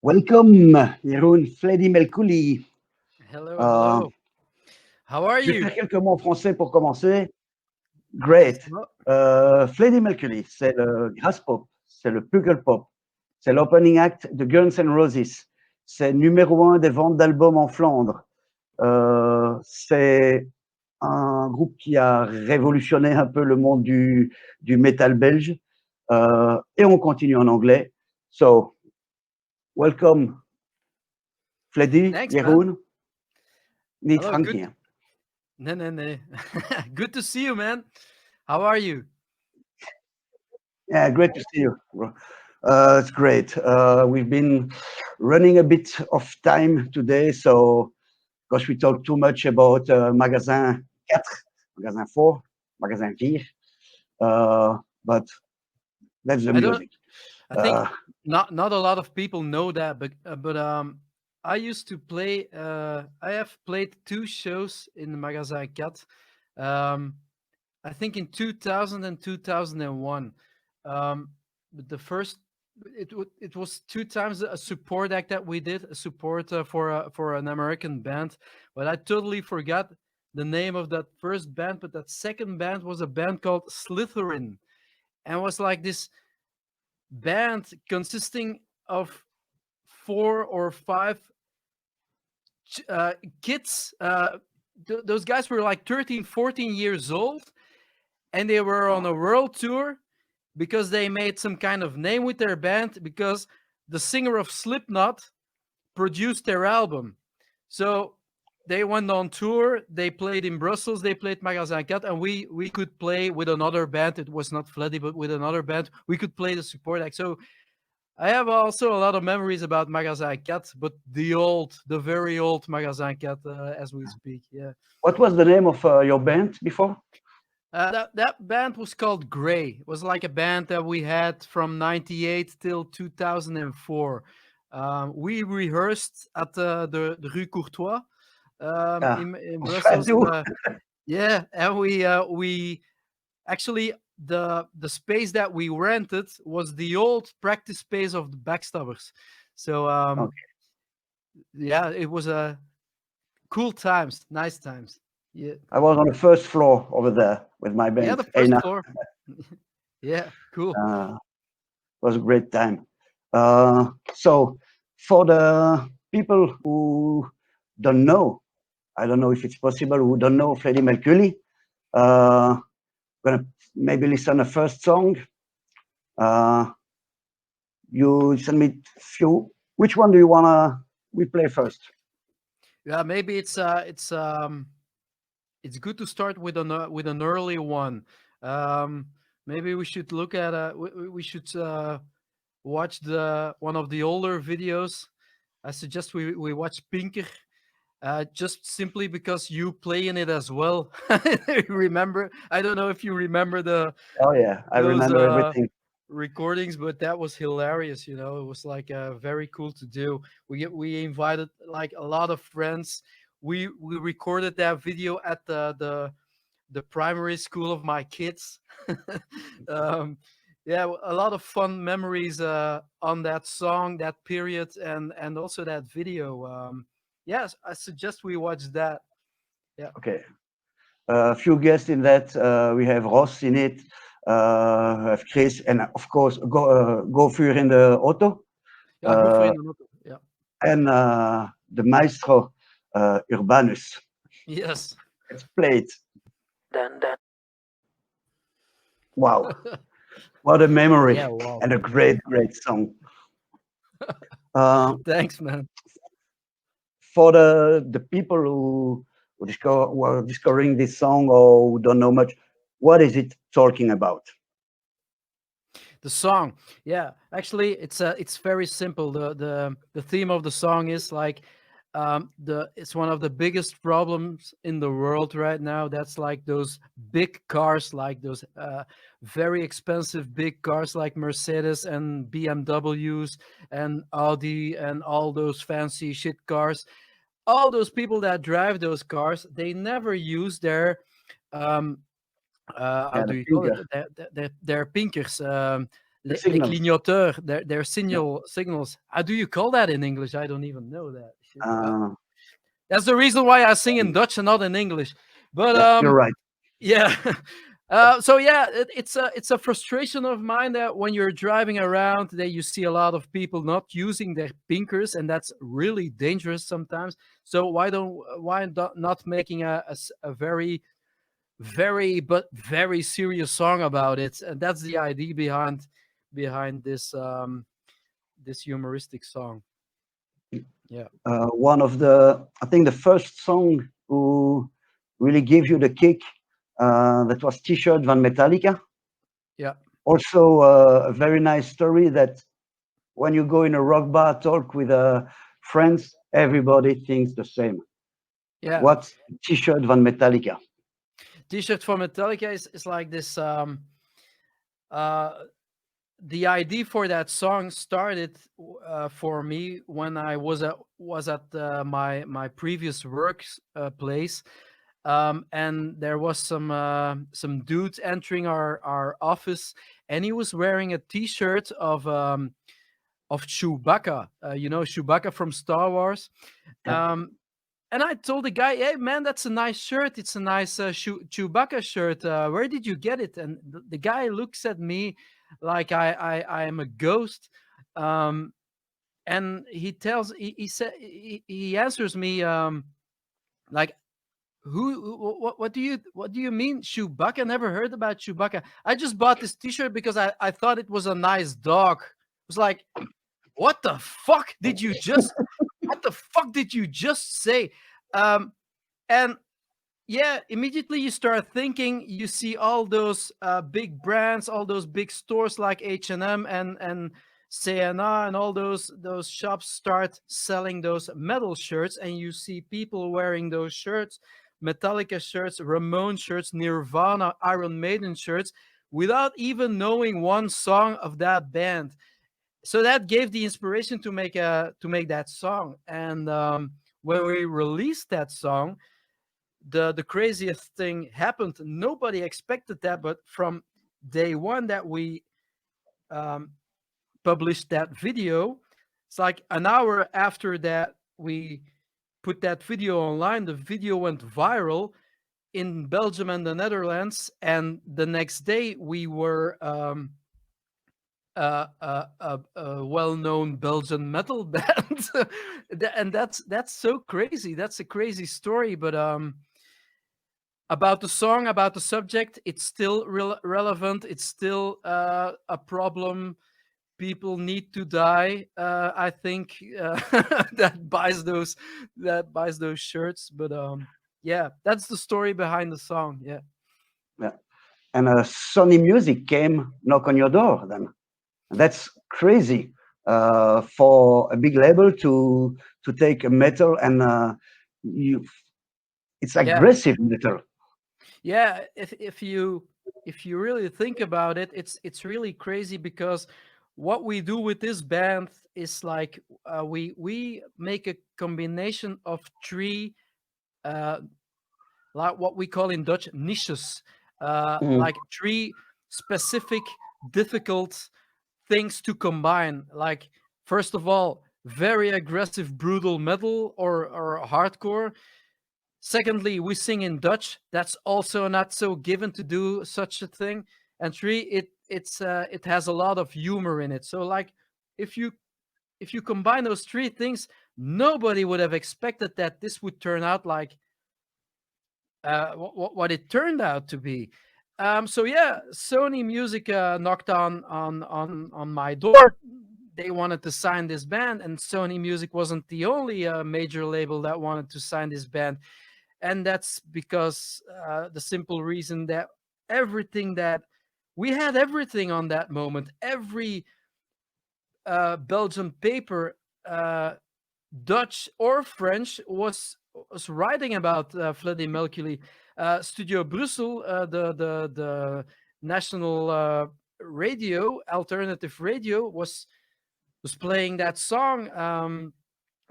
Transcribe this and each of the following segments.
Welcome, Jeroen, Fleddy Melculy. Hello, Euh, hello. How are je vais you? faire quelques mots en français pour commencer. Great. Smo- Fleddy Melculy, c'est le grass pop, c'est le puggle pop, c'est l'opening act de Guns N' Roses, c'est numéro un des ventes d'albums en Flandre. C'est un groupe qui a révolutionné un peu le monde du métal belge. Et on continue en anglais. So, welcome, Fleddy, Thanks, man. Jeroen, niet Hello, Frank good. hier. No, no, no. Good to see you, man. How are you? Yeah, great to see you. It's great. We've been running a bit of time today, so because we talked too much about Magasin 4, Magasin 4, Magasin 4, but that's the I don't. music. I think Uh, not a lot of people know that, but I used to play. I have played two shows in the Magasin Cat. Um, I think in 2000 and 2001. But the first it was two times a support act that we did, a support for an American band, but I totally forgot the name of that first band. But that second band was a band called Slytherin, and was like this band consisting of four or five kids. Those guys were like 13, 14 years old, and they were on a world tour because they made some kind of name with their band because the singer of Slipknot produced their album. So they went on tour, they played in Brussels, they played Magasin Cat, and we could play with another band. It was not Fleddy, but with another band, we could play the support act. So I have also a lot of memories about Magasin Cat, but the very old Magasin Cat as we speak. Yeah. what was the name of your band before? That band was called Grey. It was like a band that we had from '98 till 2004. We rehearsed at the Rue Courtois Ah, in on Brussels. Fado. Yeah, and we actually the space that we rented was the old practice space of the Backstabbers. So Okay. yeah, it was cool times, nice times. Yeah, I was on the first floor over there with my yeah, band, the first Eina. floor. Yeah, cool. It was a great time. So, for the people who don't know, I don't know if it's possible, who don't know Freddie Mercury, gonna maybe listen a first song. Uh, you send me few. Which one do you wanna we play first? Yeah, maybe it's good to start with an early one. Um, Maybe we should look at we should watch the one of the older videos. I suggest we watch Pinker. Just simply because you play in it as well. Remember, I don't know if you remember Oh yeah, I those remember everything. recordings, but that was hilarious. It was like very cool to do. We invited like a lot of friends. We recorded that video at the primary school of my kids. um, yeah, a lot of fun memories on that song, that period, and also that video. Yes, I suggest we watch that. Yeah, Okay. A few guests in that. We have Ross in it. We have Chris, and of course, Go Vuur in the Auto. yeah, go for Uh, in the note. Yeah, and the maestro Urbanus. yes. It's played. Wow, what a memory Yeah, wow. and a great, great song. Uh, Thanks, man. for the people who are discovering this song or who don't know much, what is it talking about? The song, yeah, actually, it's very simple. The theme of the song is like the it's one of the biggest problems in the world right now. That's like those big cars, like those very expensive big cars like Mercedes and BMWs and Audi and all those fancy shit cars. All those people that drive those cars, they never use um how Yeah, do the you call it, figure. their pinkers, les signals. clignoteurs, their Yeah. signals. How do you call that in English? I don't even know that. Shit. Uh, That's the reason why I sing in Dutch and not in English. But yeah, you're right. yeah. So yeah, it's a frustration of mine that when you're driving around, that you see a lot of people not using their pinkers, and that's really dangerous sometimes. So not making a very very serious song about it? And that's the idea behind this humoristic song. Yeah. One of I think the first song who really gave you the kick, that was T-shirt van Metallica. Yeah. Also, a very nice story that when you go in a rock bar, talk with friends, everybody thinks the same. Yeah. What's T-shirt van Metallica? T-shirt for Metallica is like this. The idea for that song started for me when I was at my previous work place, and there was some dude entering our office, and he was wearing a T-shirt of Chewbacca. You know Chewbacca from Star Wars. Yeah. And I told the guy, "Hey man, that's a nice shirt. It's a nice Chewbacca shirt. Where did you get it?" And the guy looks at me like I am a ghost, and he answers me like, what do you mean Chewbacca? Never heard about Chewbacca. I just bought this T-shirt because I thought it was a nice dog. It was like, what the fuck did you just say? And yeah, immediately you start thinking, you see all those big brands, all those big stores like H&M and CNA, and all those shops start selling those metal shirts, and you see people wearing those shirts, Metallica shirts, Ramon shirts, Nirvana, Iron Maiden shirts, without even knowing one song of that band. So that gave the inspiration to make that song. And when we released that song, the craziest thing happened. Nobody expected that, but from day one that we published that video, it's like an hour after that we put that video online, the video went viral in Belgium and the Netherlands, and the next day we were a well-known Belgian metal band. And that's so crazy. That's a crazy story. But about the song, about the subject, it's still relevant. It's still a problem. People need to die. I think that buys those shirts. But yeah, that's the story behind the song. Yeah. Yeah. And Sony Music came knock on your door then. That's crazy for a big label to take a metal and it's aggressive metal. Yeah, if you really think about it, it's really crazy, because what we do with this band is like we make a combination of three like what we call in Dutch niches, like three specific difficult things to combine. Like, first of all, very aggressive brutal metal or hardcore. Secondly, we sing in Dutch. That's also not so given to do such a thing. And three, it has a lot of humor in it. So like, if you combine those three things, nobody would have expected that this would turn out like what it turned out to be. So yeah, Sony Music knocked on my door. They wanted to sign this band, and Sony Music wasn't the only major label that wanted to sign this band. And that's because the simple reason that we had everything on that moment. Every Belgian paper, Dutch or French, was writing about Fleddy Melculy. Studio Brussels, the national radio, alternative radio, was playing that song.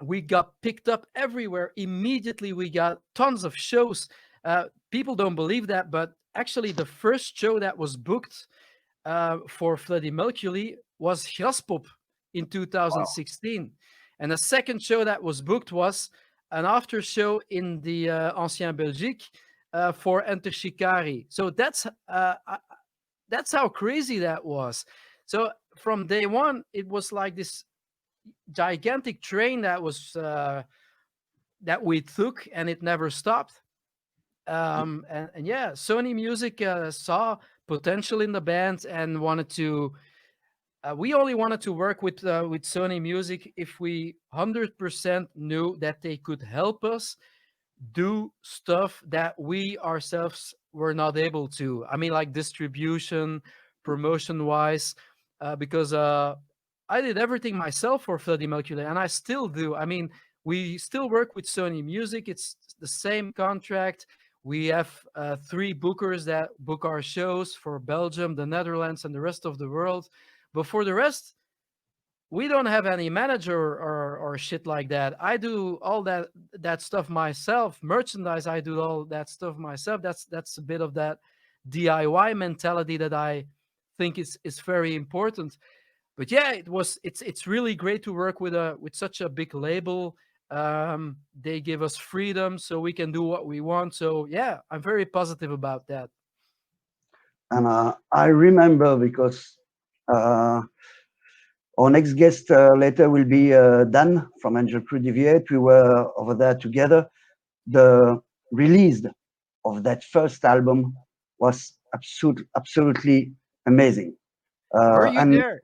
We got picked up everywhere immediately. We got tons of shows. People don't believe that, but actually the first show that was booked for Fleddy Melculy was Graspop in Wow. 2016. And the second show that was booked was an after show in the Ancien Belgique for Enter Shikari. So that's how crazy that was. So from day one, it was like this gigantic train that was that we took, and it never stopped. And yeah, Sony Music saw potential in the band and wanted to. We only wanted to work with Sony Music if we 100% knew that they could help us do stuff that we ourselves were not able to. I mean, like distribution, promotion wise, because I did everything myself for Fleddy Melculy, and I still do. I mean, we still work with Sony Music. It's the same contract. We have 3 bookers that book our shows for Belgium, the Netherlands, and the rest of the world. But for the rest, we don't have any manager or shit like that. I do all that stuff myself. Merchandise, I do all that stuff myself. That's a bit of that DIY mentality that I think is very important. But yeah, it's really great to work with such a big label. They give us freedom so we can do what we want. So yeah, I'm very positive about that. And I remember because our next guest later will be Dan from Angel Crew Deviate. We were over there together. The release of that first album was absolutely amazing. Were you And there?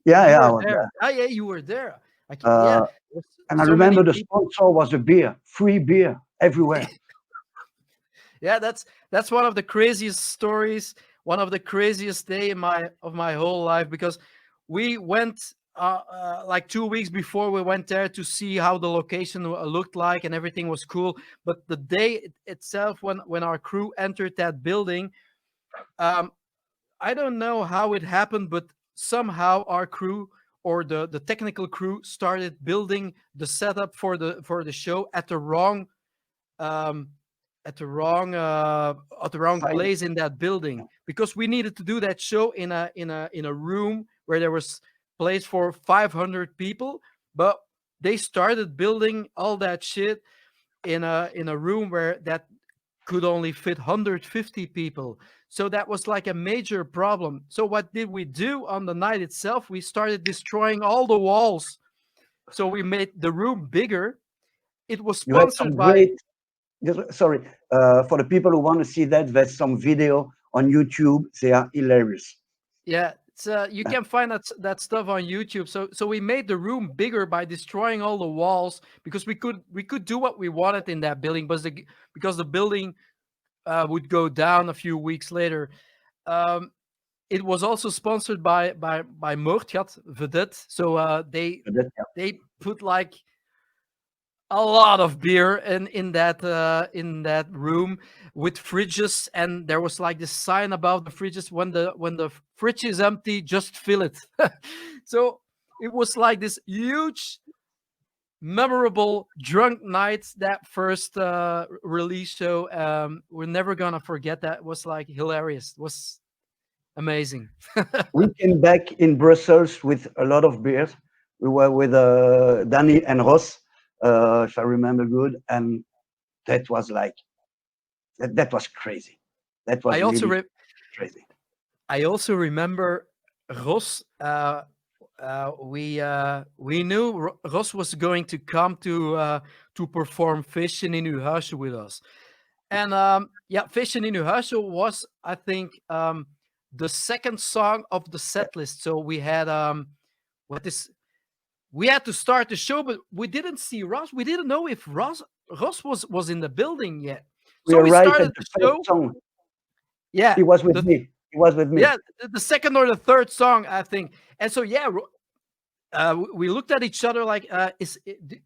yeah, You yeah, I were was there. there. Ah, yeah, you were there. Yeah, Uh, there's and I so many remember the people. sponsor was a beer, free beer everywhere. Yeah, that's one of the craziest stories, one of the craziest day in my whole life, because we went like 2 weeks before we went there to see how the location looked like, and everything was cool. But the day itself, when our crew entered that building, um, I don't know how it happened, but somehow our crew, or the technical crew, started building the setup for the show um, at the wrong Fine. place in that building, because we needed to do that show in a room where there was place for 500 people, but they started building all that shit in a room where that could only fit 150 people. So that was like a major problem. So what did we do on the night itself? We started destroying all the walls. So we made the room bigger. It was You had sponsored some by. great, sorry, for the people who want to see that, there's some video on YouTube. They are hilarious. Yeah, it's, you can find that stuff on YouTube. So we made the room bigger by destroying all the walls, because we could do what we wanted in that building, but because the building would go down a few weeks later. Um, it was also sponsored by Moordgat Vedette. So they put like a lot of beer in that room with fridges, and there was like this sign above the fridges: when the fridge is empty, just fill it. So it was like this huge, memorable drunk night, that first release show. We're never gonna forget that. It was like hilarious. It was amazing. We came back in Brussels with a lot of beers. We were with Danny and Ross, if I remember good, and that was like that was crazy. That I was also really re- crazy. I also remember Ross. We knew Ross was going to come to perform Vision in uw huisje with us, and yeah, Vision in uw huisje was, I think, the second song of the set list. So we had we had to start the show, but we didn't see Ross. We didn't know if Ross was in the building yet. We So we arrived at started the the first show. song. Yeah, He was with the me. He was with me. yeah the second or the third song, I think. And so yeah, we looked at each other like,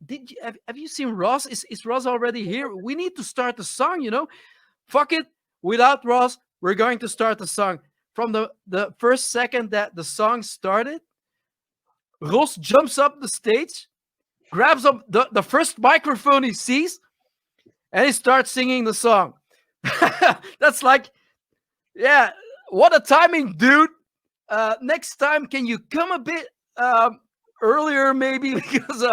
did you, have you seen Ross? Is Ross already here? We need to start the song, Fuck it. Without Ross, we're going to start the song. From the first second that the song started, Ross jumps up the stage, grabs up the first microphone he sees, and he starts singing the song. That's like, yeah, what a timing, dude. next time, can you come a bit earlier, maybe? Because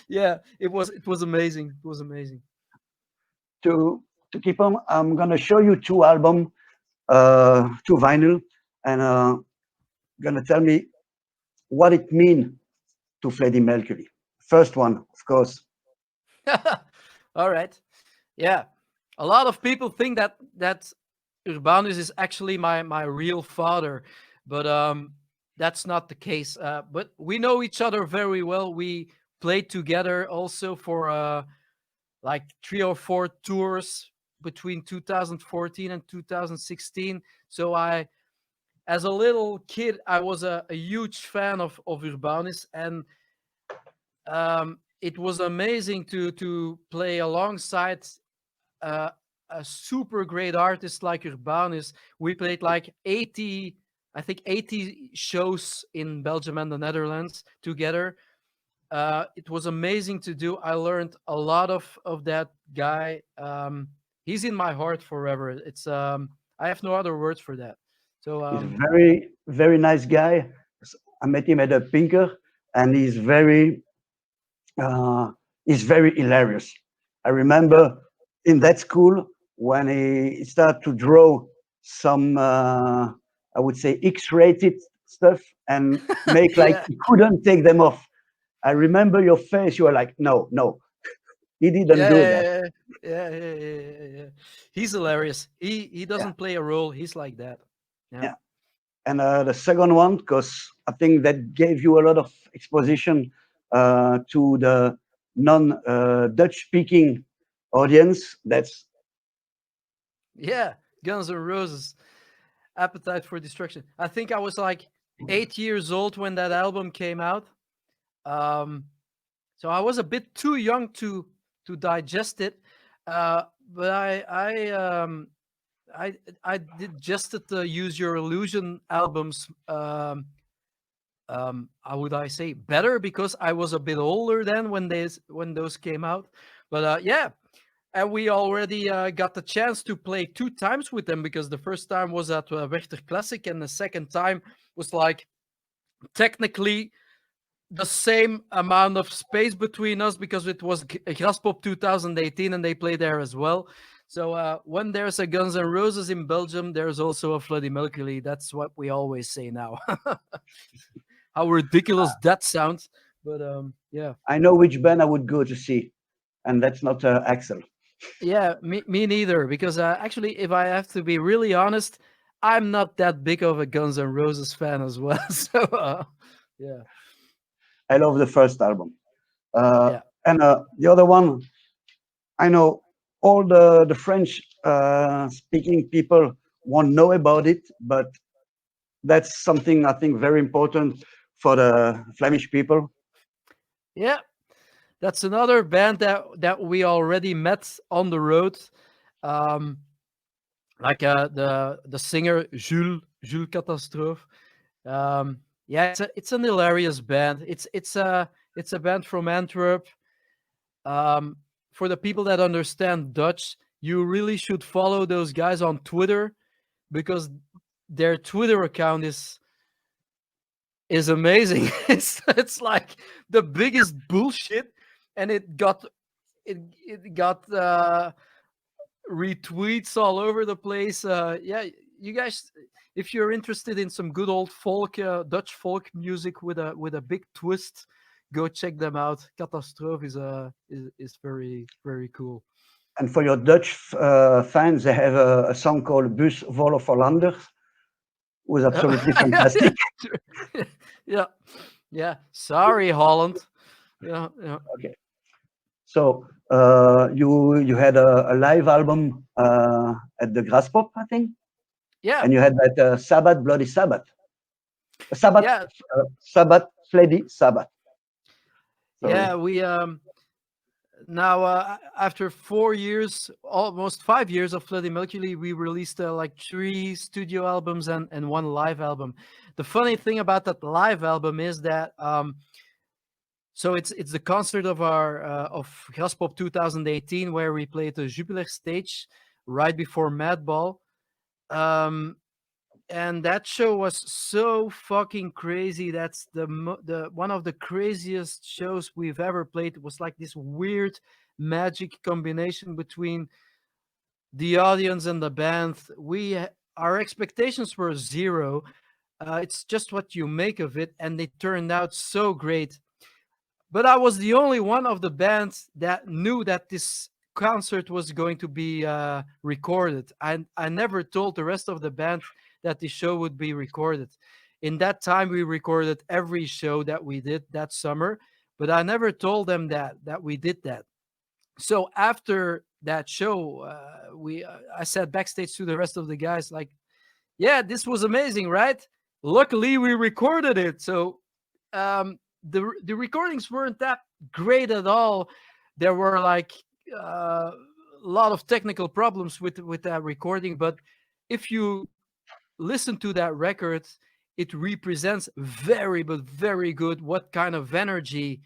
yeah, it was amazing. It was amazing. To keep on, I'm gonna show you two albums, two vinyl, and gonna tell me what it means to Fleddy Melculy. First one, of course. All right. Yeah, a lot of people think that Urbanus is actually my real father, but that's not the case. But we know each other very well. We played together also for like 3 or 4 tours between 2014 and 2016. So as a little kid, I was a huge fan of Urbanus, and it was amazing to play alongside uh, a super great artist like Urbanus. We played like 80, I think 80 shows in Belgium and the Netherlands together. It was amazing to do. I learned a lot of that guy. He's in my heart forever. It's I have no other words for that. So He's a very, very nice guy. I met him at a Pinker, and he's very hilarious. I remember in that school when he started to draw some, I would say, X-rated stuff and make like yeah, he couldn't take them off. I remember your face. You were like, no, no, he didn't yeah, do that. yeah, yeah, yeah, yeah. He's hilarious. He Yeah, doesn't play a role. He's like that. Yeah. yeah. And the second one, because I think that gave you a lot of exposition to the non-Dutch speaking audience. That's Yeah, Guns N' Roses, Appetite for Destruction. I think I was like 8 years old when that album came out. Um, so I was a bit too young to digest it. But I I digested the Use Your Illusion albums. How would I say better because I was a bit older then when those came out. But yeah, and we already got the chance to play 2 times with them because the first time was at Werchter Classic and the second time was like technically the same amount of space between us because it was Graspop 2018 and they played there as well. So when there's a Guns N' Roses in Belgium, there's also a Fleddy Melculy. That's what we always say now. How ridiculous that sounds, but yeah. I know which band I would go to see, and that's not Axel. Yeah, me neither. Because actually, if I have to be really honest, I'm not that big of a Guns N' Roses fan as well. So yeah, I love the first album, yeah, and the other one. I know all the French speaking people won't know about it, but that's something I think very important for the Flemish people. yeah. That's another band that we already met on the road. Um, like the singer Jules Catastrophe. Yeah, it's an hilarious band. It's a band from Antwerp. Um, for the people that understand Dutch, you really should follow those guys on Twitter because their Twitter account is amazing. It's like the biggest bullshit, and it got retweets all over the place. Yeah, you guys, if you're interested in some good old folk, Dutch folk music with a big twist, go check them out. Catastrophe is very very cool. And for your Dutch fans, they have a song called Bus Volle Hollanders, was absolutely fantastic. yeah, yeah. Sorry, Holland. Yeah, yeah, Okay, so you had a live album at the Graspop, I think, yeah, and you had that Sabbath, Bloody Sabbath, Sabbath, yeah, Sabbath, Fleddy Sabbath. Sorry. yeah. We now after 4 years, almost 5 years of Fleddy Melculy, we released like 3 studio albums and one live album. The funny thing about that live album is that so it's the concert of our of Graspop 2018 where we played the Jupiler stage right before Madball. Um, and that show was so fucking crazy. That's the one of the craziest shows we've ever played. It was like this weird magic combination between the audience and the band. Our expectations were zero. It's just what you make of it, and it turned out so great. But I was the only one of the band that knew that this concert was going to be recorded. I never told the rest of the band that the show would be recorded. In that time, we recorded every show that we did that summer, but I never told them that we did that. So after that show, we I said backstage to the rest of the guys, like, "Yeah, this was amazing, right? Luckily, we recorded it." So the recordings weren't that great at all. There were like a lot of technical problems with that recording, but if you listen to that record, it represents very but very good what kind of energy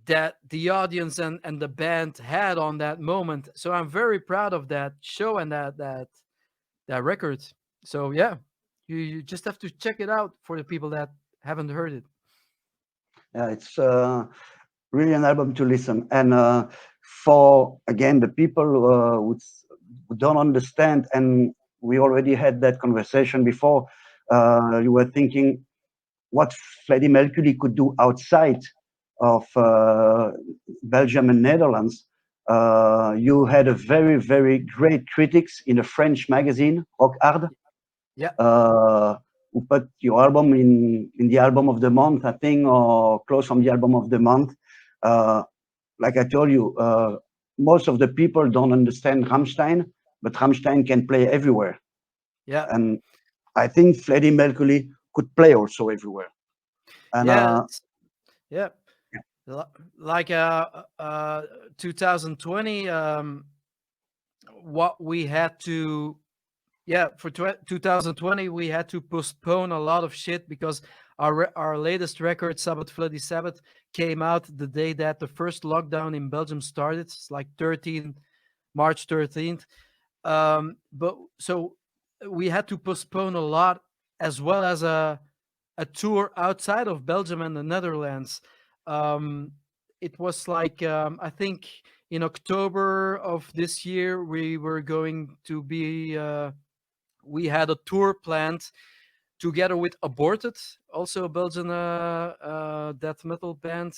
that the audience and the band had on that moment. So I'm very proud of that show and that record. So yeah, you just have to check it out for the people that haven't heard it. Yeah, it's really an album to listen. And for again the people who don't understand, and we already had that conversation before. You were thinking what Fleddy Melculy could do outside of Belgium and Netherlands. You had a very, very great critics in a French magazine, Rock Hard, Yeah, who put your album in the album of the month, I think, or close from the album of the month. Like I told you, most of the people don't understand Rammstein, but Rammstein can play everywhere. yeah, And I think Fleddy Melculy could play also everywhere. And yeah, yeah. Like 2020, what we had to, yeah, for 2020 we had to postpone a lot of shit because our latest record, Sabbath Bloody Sabbath, came out the day that the first lockdown in Belgium started. It's like March 13th. But so we had to postpone a lot, as well as a tour outside of Belgium and the Netherlands. Um, it was like I think in October of this year we were going to be. We had a tour planned together with Aborted, also a Belgian death metal band.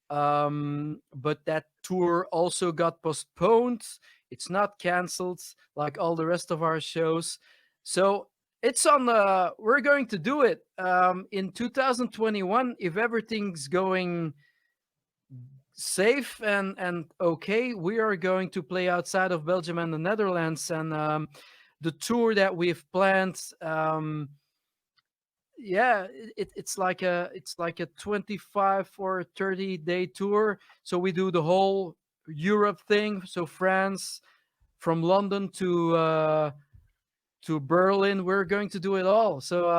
But that tour also got postponed. It's not canceled like all the rest of our shows. So it's on the. We're going to do it in 2021 if everything's going safe and okay. We are going to play outside of Belgium and the Netherlands, and the tour that we've planned. Yeah, it's like a 25 or 30-day tour. So we do the whole Europe thing. So France, from London to Berlin, we're going to do it all. So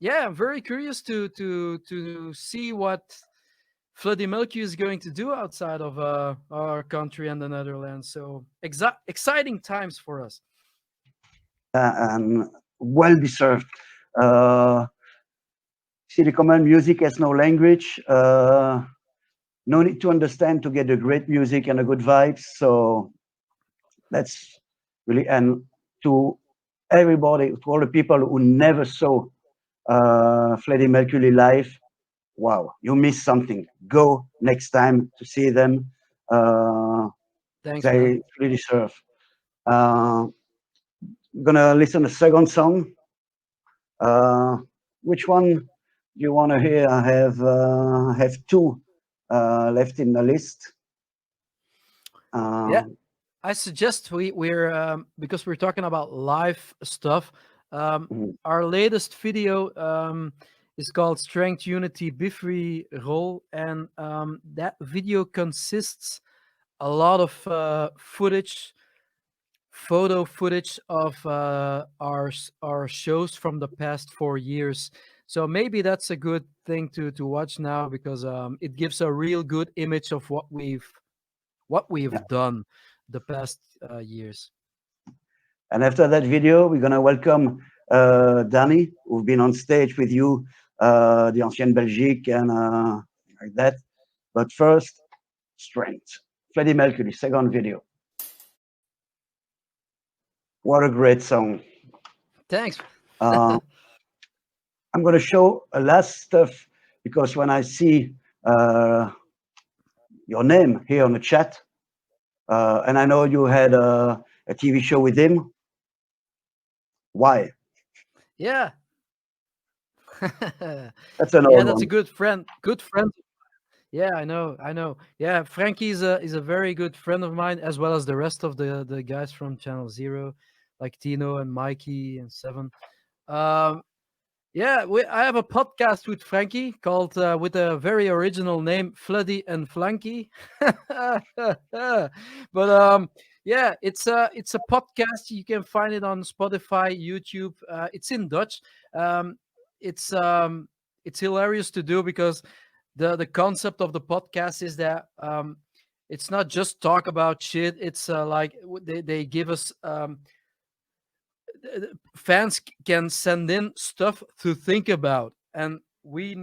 yeah, I'm very curious to see what Fleddy Melculy is going to do outside of our country and the Netherlands. So exciting times for us. and well deserved. Uh, See, the common music has no language. No need to understand to get a great music and a good vibes. So that's really, and to everybody, to all the people who never saw Freddie Mercury live, wow, you missed something. Go next time to see them. Thanks, man. They really deserve. I'm gonna listen to the second song. Which one do you want to hear? I have two left in the list. Yeah, I suggest we're because we're talking about live stuff. Mhm. Our latest video is called Strength Unity Bifree Roll, and that video consists a lot of photo footage of our shows from the past 4 years. So maybe that's a good thing to watch now because it gives a real good image of what we've Yeah. done the past years. And after that video, we're gonna welcome Danny, who've been on stage with you, the Ancienne Belgique and like that. But first, Strength. Fleddy Melculy, second video. What a great song. Thanks. I'm going to show a last stuff because when I see your name here on the chat, and I know you had a TV show with him. Why? Yeah. That's an Yeah, old that's a one. good friend. Good friend. Yeah, I know. Yeah, Frankie is a very good friend of mine, as well as the rest of the guys from Channel Zero, like Tino and Mikey and Seven. Yeah, I have a podcast with Frankie called with a very original name, Fleddy and Flanky. But yeah, it's a podcast. You can find it on Spotify, YouTube. It's in Dutch. Um, it's um, it's hilarious to do because the concept of the podcast is that it's not just talk about shit. It's like they give us fans can send in stuff to think about, and we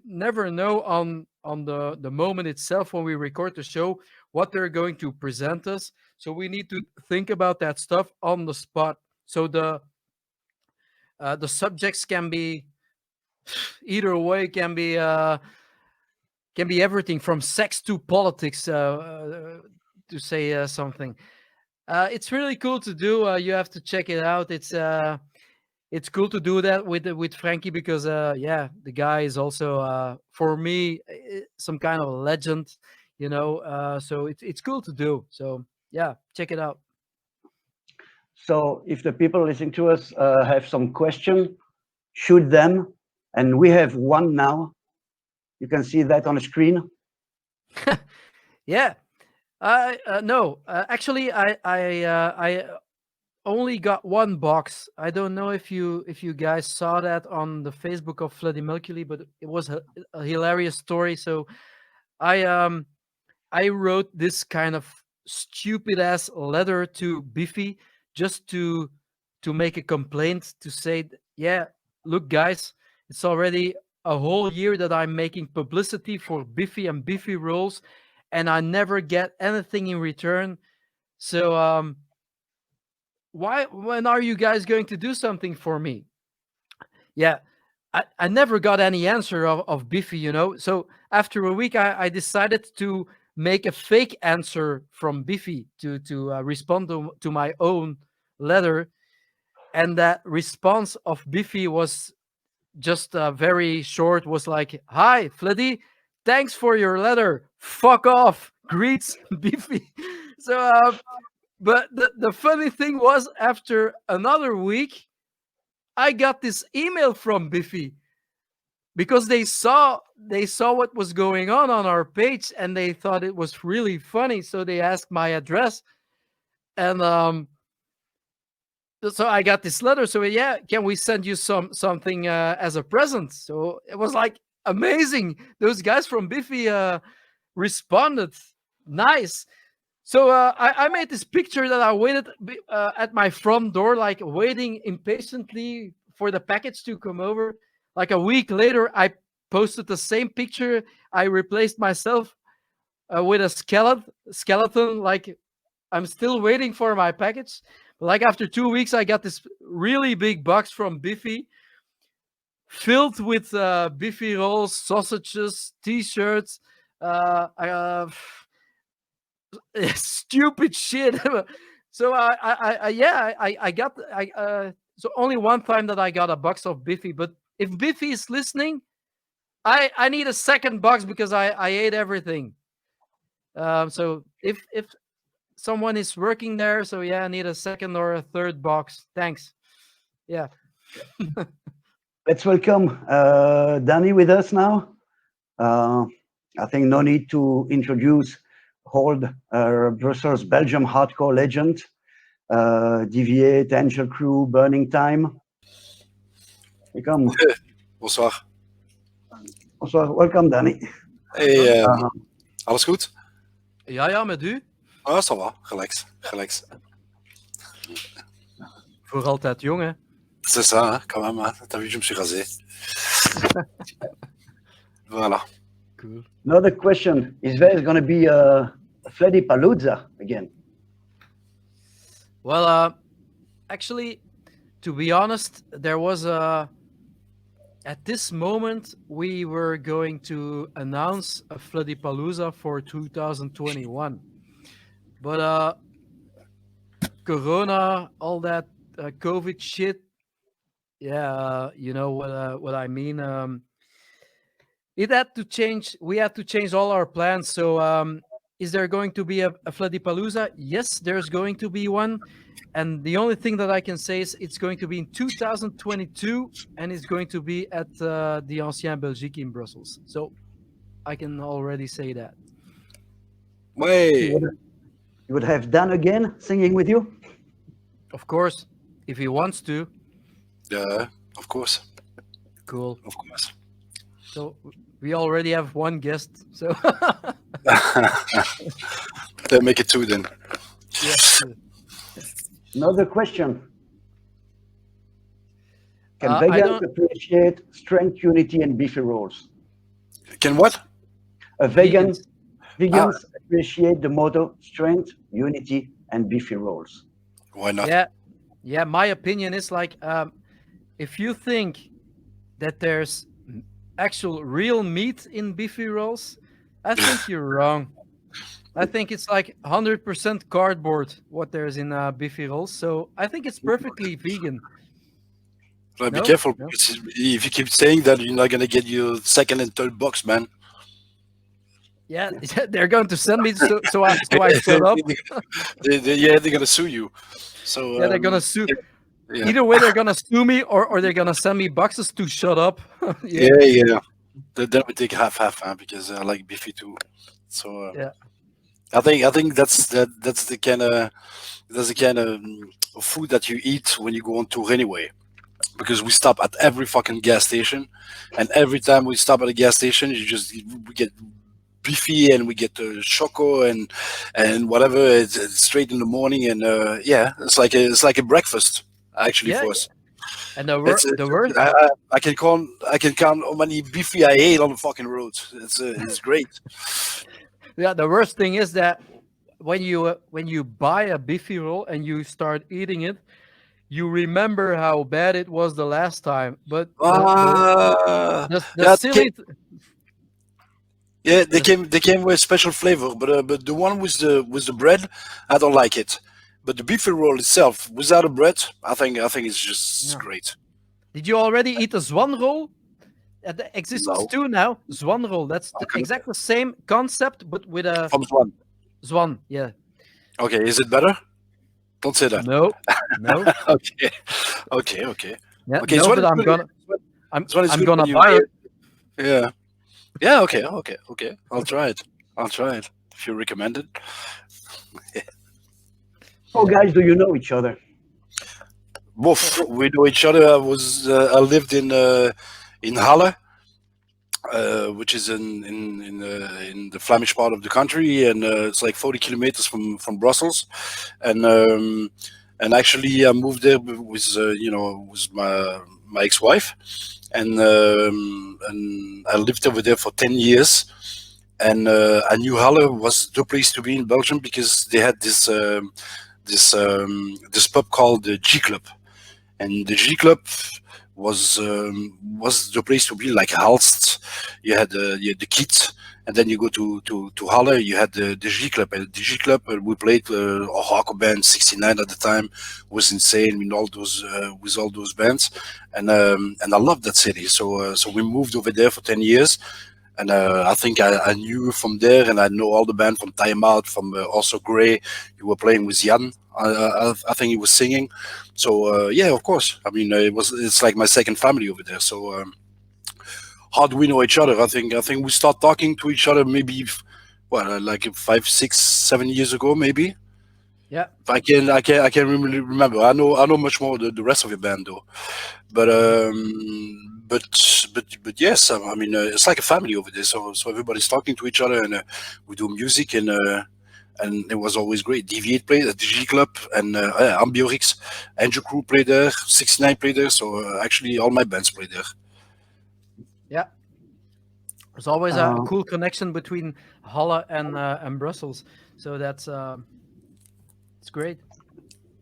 never know on the moment itself when we record the show what they're going to present us, so we need to think about that stuff on the spot. So the subjects can be either way, can be everything from sex to politics, to say something. It's really cool to do. You have to check it out. It's cool to do that with Frankie because yeah, the guy is also for me some kind of a legend, you know. So it's cool to do. So yeah, check it out. So if the people listening to us have some question, shoot them. And we have one now. You can see that on the screen. Yeah. No, actually, I only got one box. I don't know if you guys saw that on the Facebook of Fleddy Melculy, but it was a hilarious story. So I wrote this kind of stupid ass letter to Biffy just to make a complaint, to say, yeah, look guys, it's already a whole year that I'm making publicity for Biffy and Biffy rolls, and I never get anything in return. So when are you guys going to do something for me? Yeah, I never got any answer of Biffy, you know. So after a week, I decided to make a fake answer from Biffy to respond to my own letter, and that response of Biffy was just very short. Was like, "Hi, Fleddy, thanks for your letter. Fuck off. Greets, Biffy." So, but the funny thing was, after another week, I got this email from Biffy because they saw what was going on our page, and they thought it was really funny. So they asked my address, and so I got this letter. So yeah, can we send you something as a present? So it was like amazing. Those guys from Biffy responded nice. So I made this picture that I waited at my front door, like waiting impatiently for the package to come over. Like a week later, I posted the same picture. I replaced myself with a skeleton. Like I'm still waiting for my package. But like after 2 weeks, I got this really big box from Biffy, filled with Biffy rolls, sausages, T-shirts. Stupid shit. So I got so only one time that I got a box of Biffy. But if Biffy is listening, I need a second box because I ate everything. So if someone is working there, so yeah, I need a second or a third box. Thanks. Yeah. Let's welcome Danny with us now. I think no need to introduce old Brussels Belgium hardcore legend, Deviate, Angel Crew, Burning Time. Welcome. Bonsoir. Bonsoir. Welcome, Danny. Hey, alles goed? Ja, met u? Ah, ça va. Relax. Voor altijd jong, hè? C'est ça, hein, quand même. Hein. T'as vu, je me suis rasé. Voilà. Cool. Another question: is there going to be a Fleddy Palooza again? Well, actually, to be honest, there was a. At this moment, we were going to announce a Fleddy Palooza for 2021, but Corona, all that COVID shit. Yeah, you know what I mean. It had to change. We had to change all our plans. So, is there going to be a Fleddy Palooza? Yes, there's going to be one. And the only thing that I can say is it's going to be in 2022, and it's going to be at the Ancien Belgique in Brussels. So, I can already say that. Wait. You would have Dan again singing with you? Of course, if he wants to. Yeah, of course. Cool. Of course. So we already have one guest. So Then make it two then. yeah. Another question. Can I vegans don't- appreciate strength, unity, and beefy rolls? Can what? Vegans Vegans. appreciate the motto strength, unity, and beefy rolls. Why not? Yeah. My opinion is like, if you think that there's actual real meat in beefy rolls, I think you're wrong. I think it's like 100% cardboard what there's in beefy rolls. So I think it's perfectly vegan. But be No? careful, No? because if you keep saying that, you're not gonna get your second and third box, man. Yeah, they're going to send me so I shut up. Yeah, they're gonna sue you. So Yeah, they're gonna sue. yeah. Either way, they're gonna sue me, or they're gonna send me boxes to shut up. Yeah. Then we take half, huh, because I like beefy too. So Yeah. I think that's the kind of food that you eat when you go on tour anyway. Because we stop at every fucking gas station, and every time we stop at a gas station, we get beefy and we get choco and whatever. It's straight in the morning, and yeah, it's like a breakfast actually Yeah, for us. And the It's, worst. I can count how many beefy I ate on the fucking road. It's great. Yeah, the worst thing is that when you buy a beefy roll and you start eating it, you remember how bad it was the last time. But the Yeah, silly. yeah, they came with special flavor, but the one with the bread, I don't like it. But the beefy roll itself, without the bread, I think it's just No. great. Did you already eat a Zwan roll? There exists No. two now. Zwan roll. That's Okay. exactly the same concept, but with a From one. Zwan. Yeah. Okay, is it better? Don't say that. No. Okay. Yeah. Okay, No, Zwan but is I'm good. gonna. Zwan is I'm good gonna when you- buy it. Yeah. Okay. I'll try it. If you recommend it. How guys do you know each other? Woof, we know each other. I lived in Halle, which is in the Flemish part of the country, and it's like 40 kilometers from Brussels, and actually I moved there with my ex-wife, and I lived over there for 10 years, and I knew Halle was the place to be in Belgium because they had this pub called the G Club, and the G Club was the place to be, like Halst. You had the Kiet, and then you go to Halle. You had the G Club, and the G Club we played a hardcore band 69 at the time. Was insane with all those bands, and I loved that city. So we moved over there for 10 years. And I think I knew from there, and I know all the band from Time Out, from also Grey. You were playing with Jan. I think he was singing. So yeah, of course. I mean, it's like my second family over there. So how do we know each other? I think we start talking to each other maybe, like 5, 6, 7 years ago, maybe. Yeah. I can't really remember. I know much more the rest of your band though. But yes, I mean it's like a family over there. So everybody's talking to each other, and we do music, and and it was always great. Deviate played at the G Club, and Ambiorix, Andrew Crew played there, 69 played there. So actually, all my bands played there. Yeah. There's always a cool connection between Halle and Brussels, so that's it's great.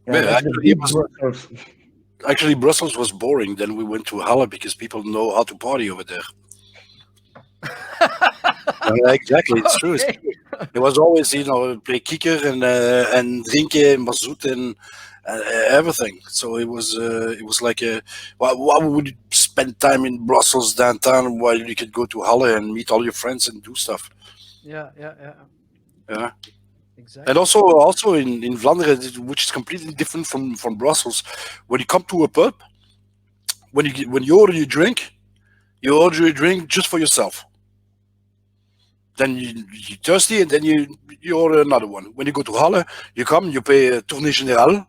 Yeah, actually, Brussels was boring. Then we went to Halle because people know how to party over there. Exactly, it's true. It's true. It was always, play kikker and drinken, mazoet and everything. So it was like why would you spend time in Brussels downtown while you could go to Halle and meet all your friends and do stuff? Yeah. Exactly. And also in Vlaanderen, which is completely different from Brussels, when you come to a pub, when you order your drink, you order a drink just for yourself. Then you're thirsty, and then you order another one. When you go to Halle, you come, you pay a Tournée Générale,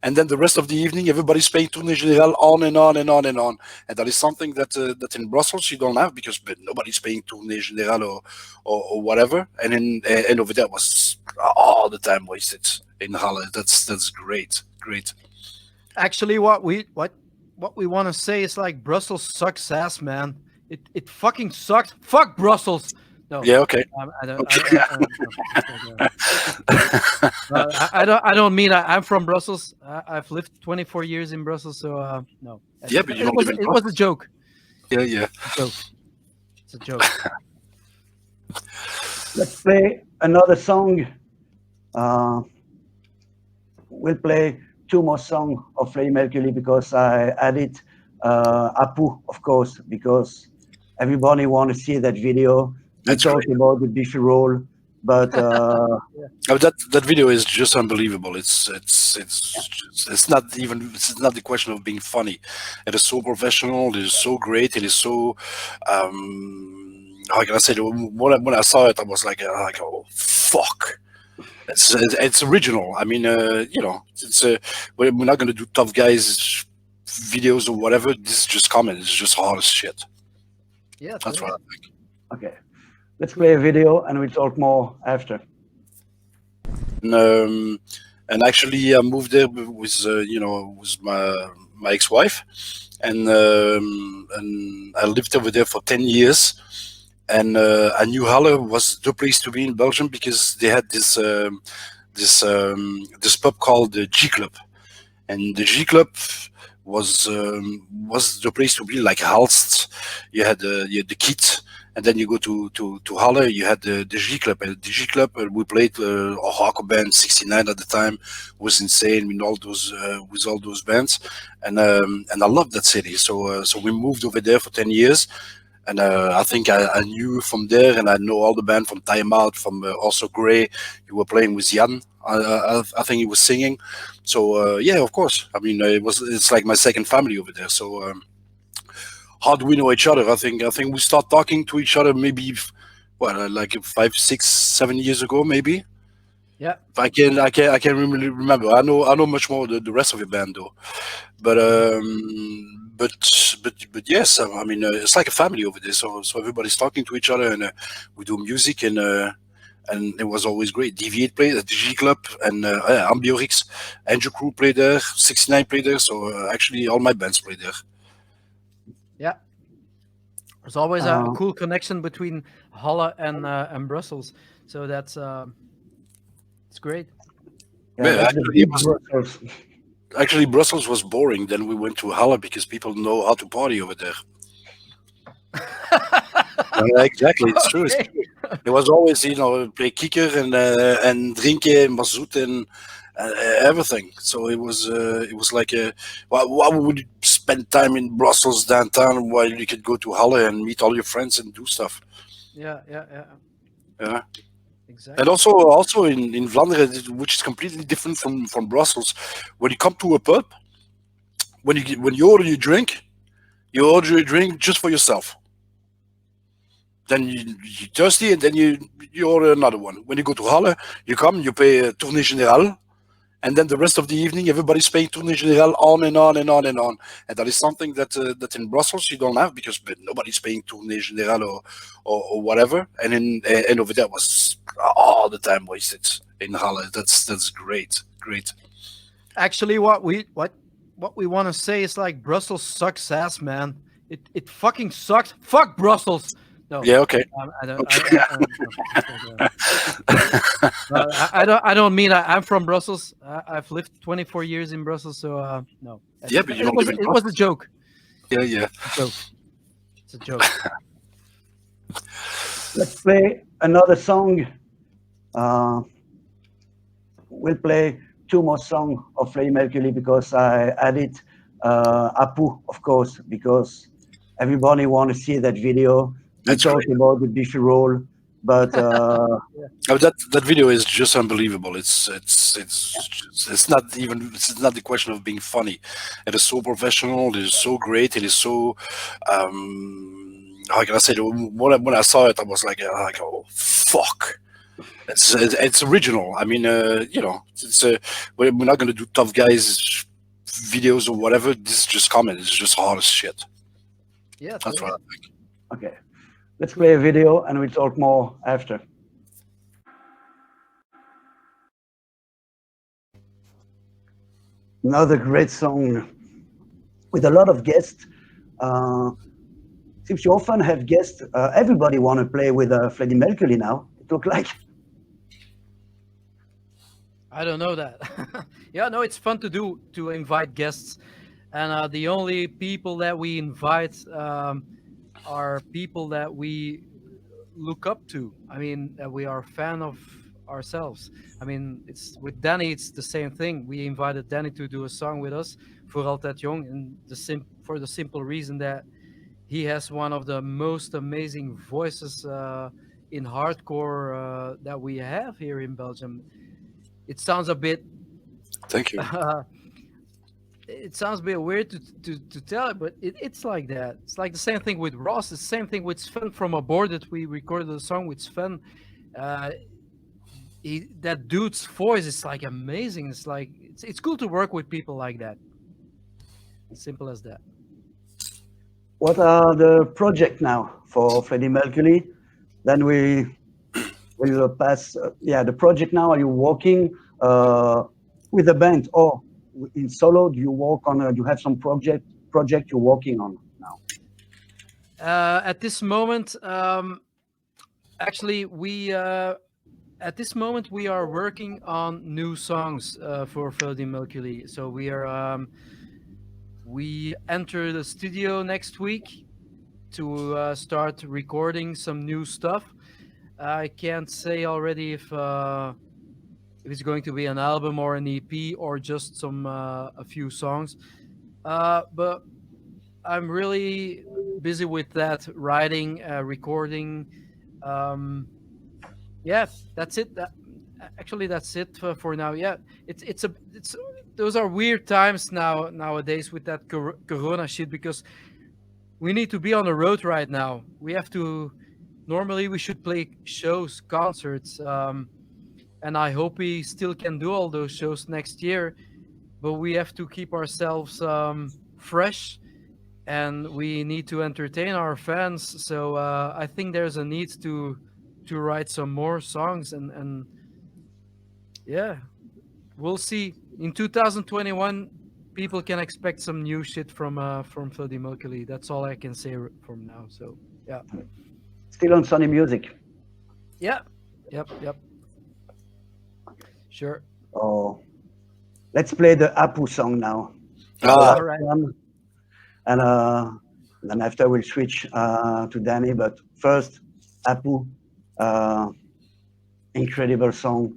and then the rest of the evening, everybody's paying Tournée Générale on and on and on and on. And that is something that in Brussels you don't have, because nobody's paying Tournée Générale or whatever. And over there was all the time wasted in Halle. That's great. Actually, what we want to say is like Brussels sucks ass, man. It fucking sucks. Fuck Brussels. No. Yeah. Okay. I don't mean I'm from Brussels. I've lived 24 years in Brussels, so no. Yeah, but it was a joke. Yeah. It's a joke. Let's play another song. We'll play 2 more songs of Fleddy Melculy because I added Apu, of course, because everybody want to see that video. That's talking about the beefy roll, but that video is just unbelievable. It's not the question of being funny. It is so professional. It is so great. It is so how can I say it? When I saw it, I was like oh fuck. It's original. I mean, it's we're not going to do tough guys videos or whatever. This is just common. It's just hard as shit. Yeah, that's what I think. Okay. Let's play a video and we'll talk more after. And actually, I moved there with my ex-wife, and I lived over there for 10 years. And I knew Halle was the place to be in Belgium because they had this pub called the G Club, and the G Club was the place to be, like Halst. You had the Kit. And then you go to Halle, you had the G Club. And the G Club, we played a hardcore band, 69 at the time. It was insane with all those bands. And I loved that city. So we moved over there for 10 years. And I think I knew from there, and I know all the band from Time Out, from also Grey. You were playing with Jan. I think he was singing. So yeah, of course. I mean, it's like my second family over there. So how do we know each other? I think we start talking to each other maybe, like 5, 6, 7 years ago, maybe. Yeah. I can't really remember. I know much more the rest of your band though, but yes, I mean it's like a family over there. So everybody's talking to each other, and we do music, and it was always great. Deviate played at the G Club, and Ambiorix, Andrew Crew played there, 69 played there. So actually, all my bands played there. Yeah. There's always a cool connection between Halle and Brussels, so that's it's great. Yeah, actually, Brussels was boring. Then we went to Halle because people know how to party over there. Exactly, it's true. It's true. It was always, play kikker and drinken, mazoet and everything. So it was like why would you spend time in Brussels downtown while you could go to Halle and meet all your friends and do stuff? Yeah. Exactly. And also in Vlaanderen, which is completely different from Brussels, when you come to a pub, when you order your drink, you order a drink just for yourself. Then you're thirsty, and then you order another one. When you go to Halle, you come, you pay a Tournée Générale, and then the rest of the evening, everybody's paying Tournée Générale on and on and on and on. And that is something that in Brussels you don't have, because nobody's paying Tournée Générale or whatever. And over there was all the time wasted in Halle. That's great. Actually, what we want to say is like Brussels sucks ass, man. It fucking sucks. Fuck Brussels. No. Yeah, okay. I don't mean I'm from Brussels. I've lived 24 years in Brussels, so no. Yeah, but you don't live in it was a joke. Yeah. It's a joke. Let's play another song. We'll play 2 more songs of Fleddy Melculy because I added Apu, of course, because everybody want to see that video. That's talking about the beefy roll, but that video is just unbelievable. It's not the question of being funny. It is so professional. It is so great. It is so how can I say it? When I saw it, I was like oh fuck. It's original. I mean, it's we're not gonna do tough guys videos or whatever. This is just comedy. It's just hard as shit. Yeah, that's what I think. Okay. Let's play a video and we'll talk more after. Another great song with a lot of guests. Since you often have guests, everybody want to play with Fleddy Melculy now. It looks like. I don't know that. Yeah, no, it's fun to invite guests, and the only people that we invite are people that we look up to. I mean, we are a fan of ourselves. I mean, it's with Danny, it's the same thing. We invited Danny to do a song with us, Voor Altijd Jong, and for the simple reason that he has one of the most amazing voices in hardcore that we have here in Belgium. It sounds a bit. Thank you. It sounds a bit weird to tell it, but it's like that. It's like the same thing with Ross. The same thing with Sven from Aboard that we recorded a song with Sven. That dude's voice is like amazing. It's like it's cool to work with people like that. Simple as that. What are the projects now for Fleddy Melculy? Then we will pass. The project now. Are you working with a band or in solo? Do you work on? Do you have some project you're working on now? At this moment, actually, we at this moment we are working on new songs for Fleddy Melculy. So we enter the studio next week to start recording some new stuff. I can't say already if it's going to be an album or an EP or just some a few songs, but I'm really busy with that, writing, recording. Yeah, that's it. That's it for now. Yeah, it's those are weird times nowadays with that corona shit, because we need to be on the road right now. We have to. Normally we should play shows, concerts, and I hope we still can do all those shows next year. But we have to keep ourselves fresh, and we need to entertain our fans. So I think there's a need to write some more songs, and yeah, we'll see. In 2021, people can expect some new shit from Fleddy Melculy. That's all I can say from now. So yeah. Still on Sony Music. Yeah. Yep. Sure. Oh, let's play the Apu song now. All right. And then after we'll switch to Danny. But first, Apu, incredible song,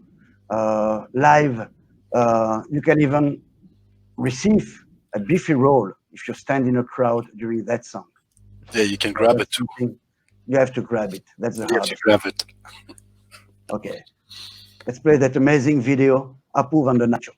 live. You can even receive a beefy roll if you stand in a crowd during that song. Yeah, you can grab it too. You have to grab it. That's the hardest. You grab it. Okay. Let's play that amazing video, Apu van de Nacho.